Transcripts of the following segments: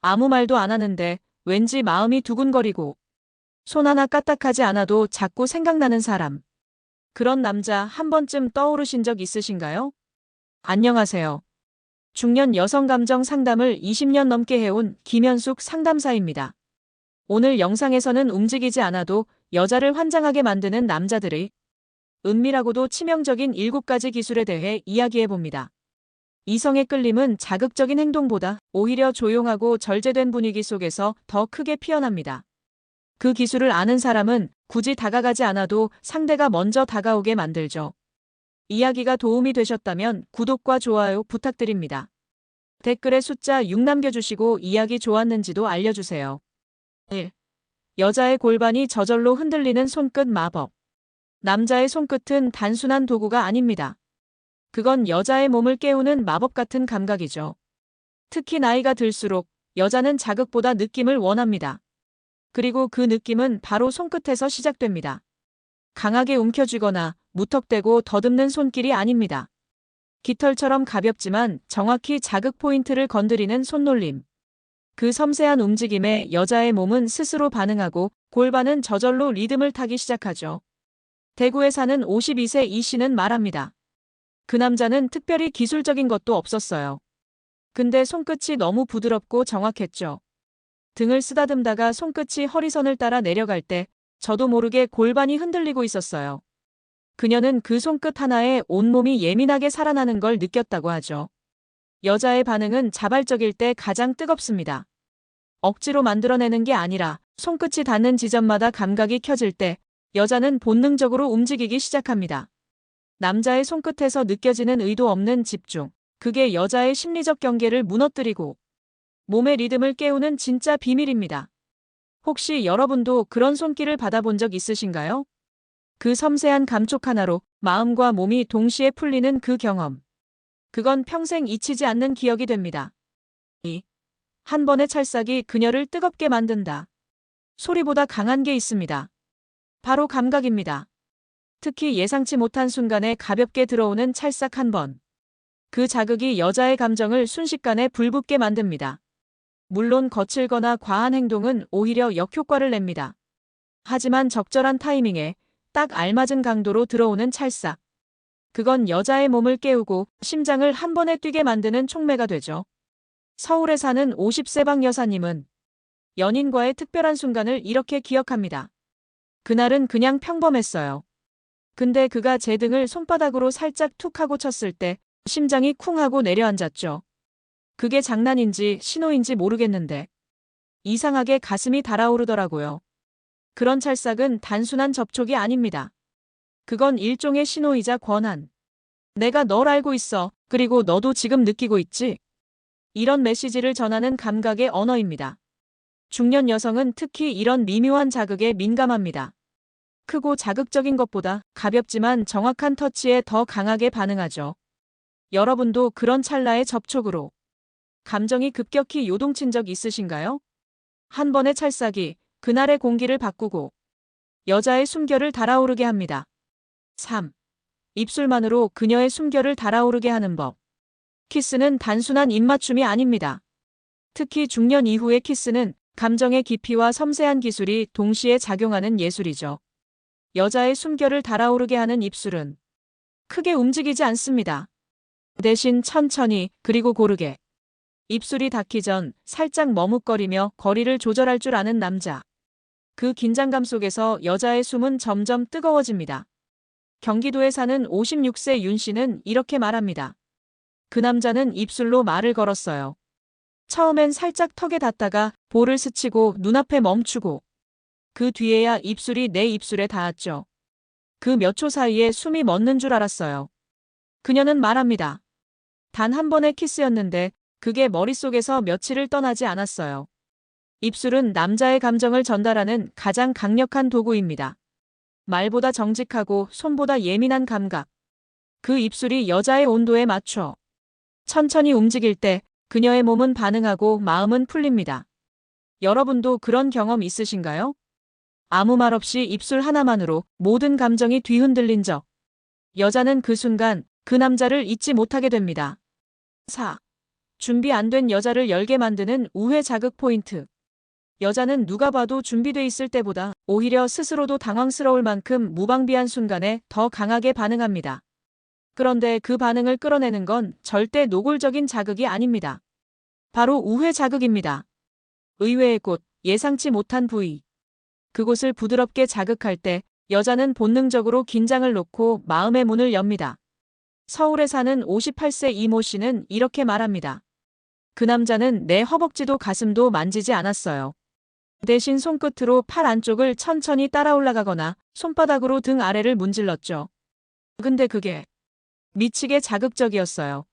아무 말도 안 하는데 왠지 마음이 두근거리고 손 하나 까딱하지 않아도 자꾸 생각나는 사람. 그런 남자 한 번쯤 떠오르신 적 있으신가요? 안녕하세요. 중년 여성 감정 상담을 20년 넘게 해온 김현숙 상담사입니다. 오늘 영상에서는 움직이지 않아도 여자를 환장하게 만드는 남자들의 은밀하고도 치명적인 7가지 기술에 대해 이야기해봅니다. 이성의 끌림은 자극적인 행동보다 오히려 조용하고 절제된 분위기 속에서 더 크게 피어납니다. 그 기술을 아는 사람은 굳이 다가가지 않아도 상대가 먼저 다가오게 만들죠. 이야기가 도움이 되셨다면 구독과 좋아요 부탁드립니다. 댓글에 숫자 6 남겨주시고 이야기 좋았는지도 알려주세요. 1. 여자의 골반이 저절로 흔들리는 손끝 마법. 남자의 손끝은 단순한 도구가 아닙니다. 그건 여자의 몸을 깨우는 마법 같은 감각이죠. 특히 나이가 들수록 여자는 자극보다 느낌을 원합니다. 그리고 그 느낌은 바로 손끝에서 시작됩니다. 강하게 움켜쥐거나 무턱대고 더듬는 손길이 아닙니다. 깃털처럼 가볍지만 정확히 자극 포인트를 건드리는 손놀림. 그 섬세한 움직임에 여자의 몸은 스스로 반응하고 골반은 저절로 리듬을 타기 시작하죠. 대구에 사는 52세 이 씨는 말합니다. 그 남자는 특별히 기술적인 것도 없었어요. 근데 손끝이 너무 부드럽고 정확했죠. 등을 쓰다듬다가 손끝이 허리선을 따라 내려갈 때 저도 모르게 골반이 흔들리고 있었어요. 그녀는 그 손끝 하나에 온몸이 예민하게 살아나는 걸 느꼈다고 하죠. 여자의 반응은 자발적일 때 가장 뜨겁습니다. 억지로 만들어내는 게 아니라 손끝이 닿는 지점마다 감각이 켜질 때 여자는 본능적으로 움직이기 시작합니다. 남자의 손끝에서 느껴지는 의도 없는 집중, 그게 여자의 심리적 경계를 무너뜨리고 몸의 리듬을 깨우는 진짜 비밀입니다. 혹시 여러분도 그런 손길을 받아본 적 있으신가요? 그 섬세한 감촉 하나로 마음과 몸이 동시에 풀리는 그 경험. 그건 평생 잊히지 않는 기억이 됩니다. 2. 한 번의 찰싹이 그녀를 뜨겁게 만든다. 소리보다 강한 게 있습니다. 바로 감각입니다. 특히 예상치 못한 순간에 가볍게 들어오는 찰싹 한 번. 그 자극이 여자의 감정을 순식간에 불붙게 만듭니다. 물론 거칠거나 과한 행동은 오히려 역효과를 냅니다. 하지만 적절한 타이밍에 딱 알맞은 강도로 들어오는 찰싹. 그건 여자의 몸을 깨우고 심장을 한 번에 뛰게 만드는 촉매가 되죠. 서울에 사는 50세 박 여사님은 연인과의 특별한 순간을 이렇게 기억합니다. 그날은 그냥 평범했어요. 근데 그가 제 등을 손바닥으로 살짝 툭 하고 쳤을 때 심장이 쿵 하고 내려앉았죠. 그게 장난인지 신호인지 모르겠는데 이상하게 가슴이 달아오르더라고요. 그런 찰싹은 단순한 접촉이 아닙니다. 그건 일종의 신호이자 권한. 내가 널 알고 있어. 그리고 너도 지금 느끼고 있지? 이런 메시지를 전하는 감각의 언어입니다. 중년 여성은 특히 이런 미묘한 자극에 민감합니다. 크고 자극적인 것보다 가볍지만 정확한 터치에 더 강하게 반응하죠. 여러분도 그런 찰나의 접촉으로 감정이 급격히 요동친 적 있으신가요? 한 번의 찰싹이 그날의 공기를 바꾸고 여자의 숨결을 달아오르게 합니다. 3. 입술만으로 그녀의 숨결을 달아오르게 하는 법. 키스는 단순한 입맞춤이 아닙니다. 특히 중년 이후의 키스는 감정의 깊이와 섬세한 기술이 동시에 작용하는 예술이죠. 여자의 숨결을 달아오르게 하는 입술은 크게 움직이지 않습니다. 대신 천천히 그리고 고르게. 입술이 닿기 전 살짝 머뭇거리며 거리를 조절할 줄 아는 남자. 그 긴장감 속에서 여자의 숨은 점점 뜨거워집니다. 경기도에 사는 56세 윤 씨는 이렇게 말합니다. 그 남자는 입술로 말을 걸었어요. 처음엔 살짝 턱에 닿다가 볼을 스치고 눈앞에 멈추고 그 뒤에야 입술이 내 입술에 닿았죠. 그 몇 초 사이에 숨이 멎는 줄 알았어요. 그녀는 말합니다. 단 한 번의 키스였는데 그게 머릿속에서 며칠을 떠나지 않았어요. 입술은 남자의 감정을 전달하는 가장 강력한 도구입니다. 말보다 정직하고 손보다 예민한 감각. 그 입술이 여자의 온도에 맞춰 천천히 움직일 때 그녀의 몸은 반응하고 마음은 풀립니다. 여러분도 그런 경험 있으신가요? 아무 말 없이 입술 하나만으로 모든 감정이 뒤흔들린 적. 여자는 그 순간 그 남자를 잊지 못하게 됩니다. 4. 준비 안 된 여자를 열게 만드는 우회 자극 포인트. 여자는 누가 봐도 준비돼 있을 때보다 오히려 스스로도 당황스러울 만큼 무방비한 순간에 더 강하게 반응합니다. 그런데 그 반응을 끌어내는 건 절대 노골적인 자극이 아닙니다. 바로 우회 자극입니다. 의외의 곳, 예상치 못한 부위. 그곳을 부드럽게 자극할 때 여자는 본능적으로 긴장을 놓고 마음의 문을 엽니다. 서울에 사는 58세 이모 씨는 이렇게 말합니다. 그 남자는 내 허벅지도 가슴도 만지지 않았어요. 대신 손끝으로 팔 안쪽을 천천히 따라 올라가거나 손바닥으로 등 아래를 문질렀죠. 근데 그게 미치게 자극적이었어요.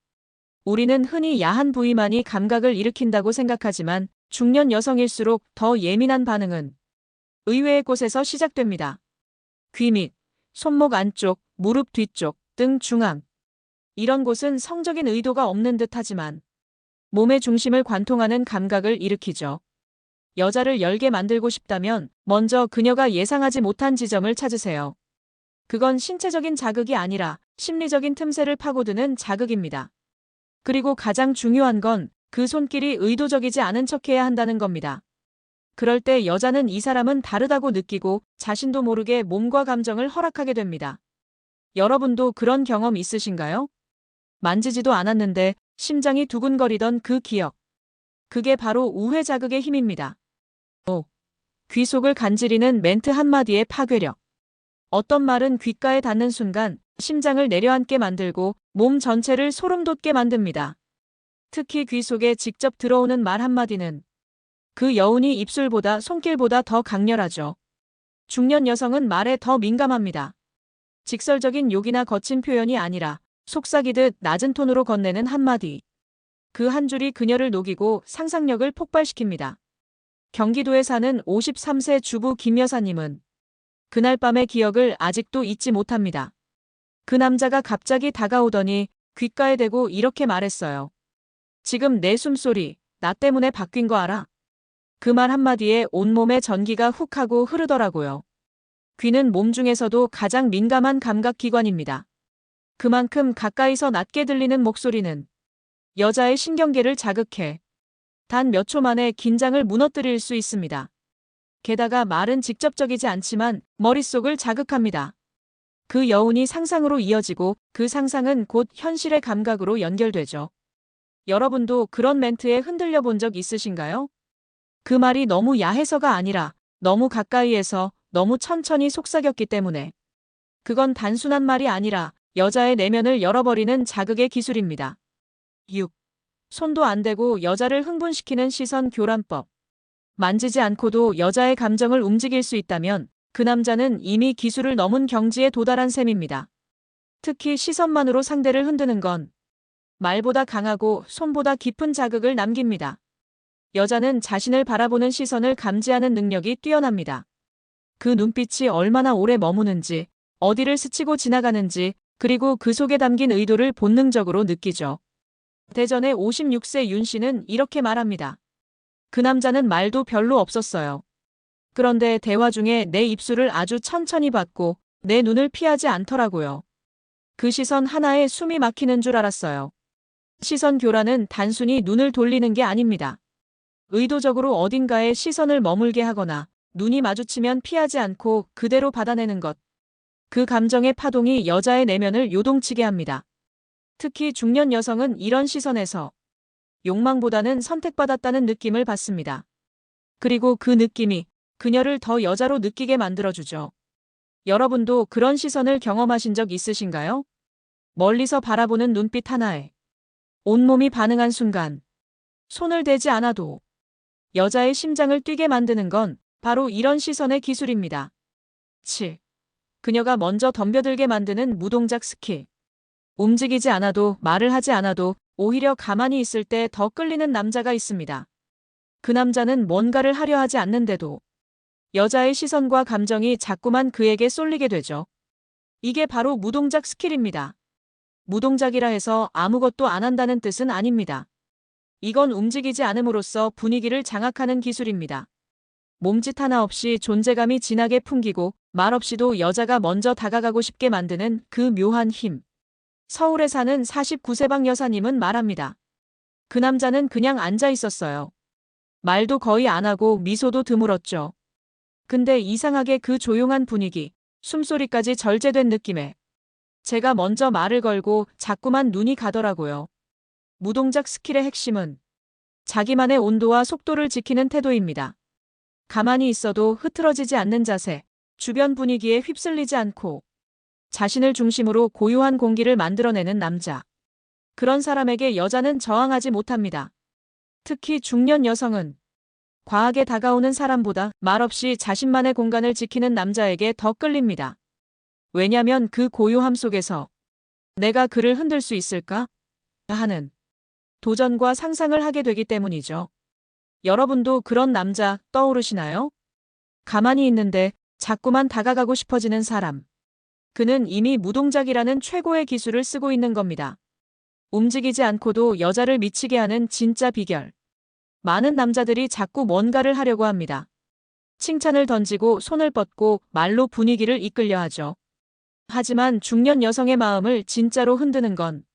우리는 흔히 야한 부위만이 감각을 일으킨다고 생각하지만 중년 여성일수록 더 예민한 반응은 의외의 곳에서 시작됩니다. 귀 밑, 손목 안쪽, 무릎 뒤쪽, 등 중앙. 이런 곳은 성적인 의도가 없는 듯하지만 몸의 중심을 관통하는 감각을 일으키죠. 여자를 열게 만들고 싶다면 먼저 그녀가 예상하지 못한 지점을 찾으세요. 그건 신체적인 자극이 아니라 심리적인 틈새를 파고드는 자극입니다. 그리고 가장 중요한 건 그 손길이 의도적이지 않은 척해야 한다는 겁니다. 그럴 때 여자는 이 사람은 다르다고 느끼고 자신도 모르게 몸과 감정을 허락하게 됩니다. 여러분도 그런 경험 있으신가요? 만지지도 않았는데 심장이 두근거리던 그 기억. 그게 바로 우회 자극의 힘입니다. 귀 속을 간지리는 멘트 한마디의 파괴력. 어떤 말은 귓가에 닿는 순간 심장을 내려앉게 만들고 몸 전체를 소름 돋게 만듭니다. 특히 귀 속에 직접 들어오는 말 한마디는 그 여운이 입술보다 손길보다 더 강렬하죠. 중년 여성은 말에 더 민감합니다. 직설적인 욕이나 거친 표현이 아니라 속삭이듯 낮은 톤으로 건네는 한마디. 그 한 줄이 그녀를 녹이고 상상력을 폭발시킵니다. 경기도에 사는 53세 주부 김 여사님은 그날 밤의 기억을 아직도 잊지 못합니다. 그 남자가 갑자기 다가오더니 귓가에 대고 이렇게 말했어요. 지금 내 숨소리, 나 때문에 바뀐 거 알아? 그 말 한마디에 온몸에 전기가 훅 하고 흐르더라고요. 귀는 몸 중에서도 가장 민감한 감각기관입니다. 그만큼 가까이서 낮게 들리는 목소리는 여자의 신경계를 자극해 단 몇 초 만에 긴장을 무너뜨릴 수 있습니다. 게다가 말은 직접적이지 않지만 머릿속을 자극합니다. 그 여운이 상상으로 이어지고 그 상상은 곧 현실의 감각으로 연결되죠. 여러분도 그런 멘트에 흔들려 본 적 있으신가요? 그 말이 너무 야해서가 아니라 너무 가까이에서 너무 천천히 속삭였기 때문에. 그건 단순한 말이 아니라 여자의 내면을 열어버리는 자극의 기술입니다. 6. 손도 안 대고 여자를 흥분시키는 시선 교란법. 만지지 않고도 여자의 감정을 움직일 수 있다면 그 남자는 이미 기술을 넘은 경지에 도달한 셈입니다. 특히 시선만으로 상대를 흔드는 건 말보다 강하고 손보다 깊은 자극을 남깁니다. 여자는 자신을 바라보는 시선을 감지하는 능력이 뛰어납니다. 그 눈빛이 얼마나 오래 머무는지, 어디를 스치고 지나가는지, 그리고 그 속에 담긴 의도를 본능적으로 느끼죠. 대전의 56세 윤 씨는 이렇게 말합니다. 그 남자는 말도 별로 없었어요. 그런데 대화 중에 내 입술을 아주 천천히 받고 내 눈을 피하지 않더라고요. 그 시선 하나에 숨이 막히는 줄 알았어요. 시선 교란은 단순히 눈을 돌리는 게 아닙니다. 의도적으로 어딘가에 시선을 머물게 하거나 눈이 마주치면 피하지 않고 그대로 받아내는 것. 그 감정의 파동이 여자의 내면을 요동치게 합니다. 특히 중년 여성은 이런 시선에서 욕망보다는 선택받았다는 느낌을 받습니다. 그리고 그 느낌이 그녀를 더 여자로 느끼게 만들어주죠. 여러분도 그런 시선을 경험하신 적 있으신가요? 멀리서 바라보는 눈빛 하나에 온몸이 반응한 순간, 손을 대지 않아도 여자의 심장을 뛰게 만드는 건 바로 이런 시선의 기술입니다. 7. 그녀가 먼저 덤벼들게 만드는 무동작 스킬. 움직이지 않아도 말을 하지 않아도 오히려 가만히 있을 때 더 끌리는 남자가 있습니다. 그 남자는 뭔가를 하려 하지 않는데도 여자의 시선과 감정이 자꾸만 그에게 쏠리게 되죠. 이게 바로 무동작 스킬입니다. 무동작이라 해서 아무것도 안 한다는 뜻은 아닙니다. 이건 움직이지 않음으로써 분위기를 장악하는 기술입니다. 몸짓 하나 없이 존재감이 진하게 풍기고 말 없이도 여자가 먼저 다가가고 싶게 만드는 그 묘한 힘. 서울에 사는 49세방 여사님은 말합니다. 그 남자는 그냥 앉아 있었어요. 말도 거의 안 하고 미소도 드물었죠. 근데 이상하게 그 조용한 분위기, 숨소리까지 절제된 느낌에 제가 먼저 말을 걸고 자꾸만 눈이 가더라고요. 무동작 스킬의 핵심은 자기만의 온도와 속도를 지키는 태도입니다. 가만히 있어도 흐트러지지 않는 자세, 주변 분위기에 휩쓸리지 않고 자신을 중심으로 고요한 공기를 만들어내는 남자. 그런 사람에게 여자는 저항하지 못합니다. 특히 중년 여성은 과하게 다가오는 사람보다 말없이 자신만의 공간을 지키는 남자에게 더 끌립니다. 왜냐면 그 고요함 속에서 내가 그를 흔들 수 있을까? 하는 도전과 상상을 하게 되기 때문이죠. 여러분도 그런 남자 떠오르시나요? 가만히 있는데 자꾸만 다가가고 싶어지는 사람. 그는 이미 무동작이라는 최고의 기술을 쓰고 있는 겁니다. 움직이지 않고도 여자를 미치게 하는 진짜 비결. 많은 남자들이 자꾸 뭔가를 하려고 합니다. 칭찬을 던지고 손을 뻗고 말로 분위기를 이끌려 하죠. 하지만 중년 여성의 마음을 진짜로 흔드는 건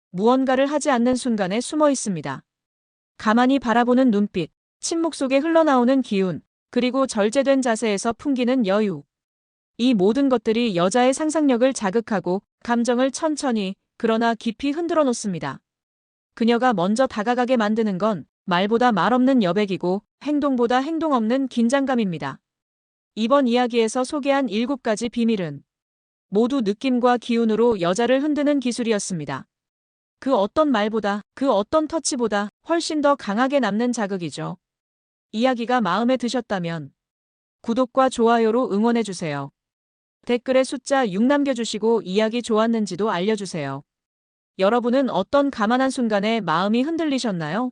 무언가를 하지 않는 순간에 숨어 있습니다. 가만히 바라보는 눈빛, 침묵 속에 흘러나오는 기운, 그리고 절제된 자세에서 풍기는 여유. 이 모든 것들이 여자의 상상력을 자극하고 감정을 천천히, 그러나 깊이 흔들어 놓습니다. 그녀가 먼저 다가가게 만드는 건 말보다 말 없는 여백이고 행동보다 행동 없는 긴장감입니다. 이번 이야기에서 소개한 7가지 비밀은 모두 느낌과 기운으로 여자를 흔드는 기술이었습니다. 그 어떤 말보다, 그 어떤 터치보다 훨씬 더 강하게 남는 자극이죠. 이야기가 마음에 드셨다면 구독과 좋아요로 응원해주세요. 댓글에 숫자 6 남겨주시고 이야기 좋았는지도 알려주세요. 여러분은 어떤 가만한 순간에 마음이 흔들리셨나요?